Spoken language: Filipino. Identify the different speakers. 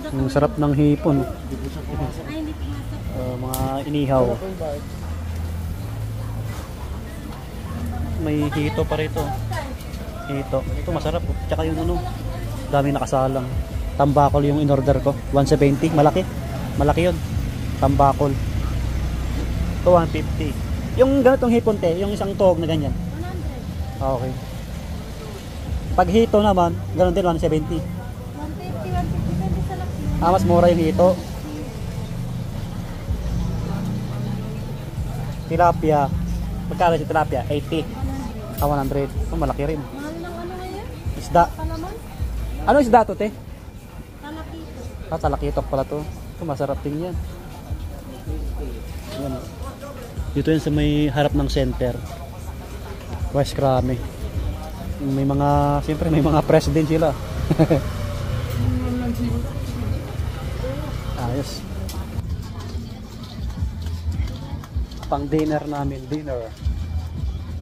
Speaker 1: Ang sarap ng hipon. Mga inihaw. May hito pa rito. Hito. Ito masarap. Tsaka yung ano, daming nakasalang. Tambakol yung in-order ko. 170. Malaki. Malaki yun. Tambakol. Ito 150. Yung ganitong hipon te, yung isang tuhog na ganyan. 100. Okay. Pag hito naman, ganun din 170.
Speaker 2: 150 sa laki.
Speaker 1: Mas mura yung hito. Tilapia. Magkano si tilapia? 80. 100. Malaki rin.
Speaker 2: Mahal ng ano ngayon?
Speaker 1: Isda.
Speaker 2: Palaman?
Speaker 1: Ano isda to, te?
Speaker 2: Talakito.
Speaker 1: Talakitok pala to. Ito masarap din yan. Yan. Dito yan sa may harap ng center. West Krame. May mga, siyempre may mga president sila. Ayos. Pang dinner namin, dinner.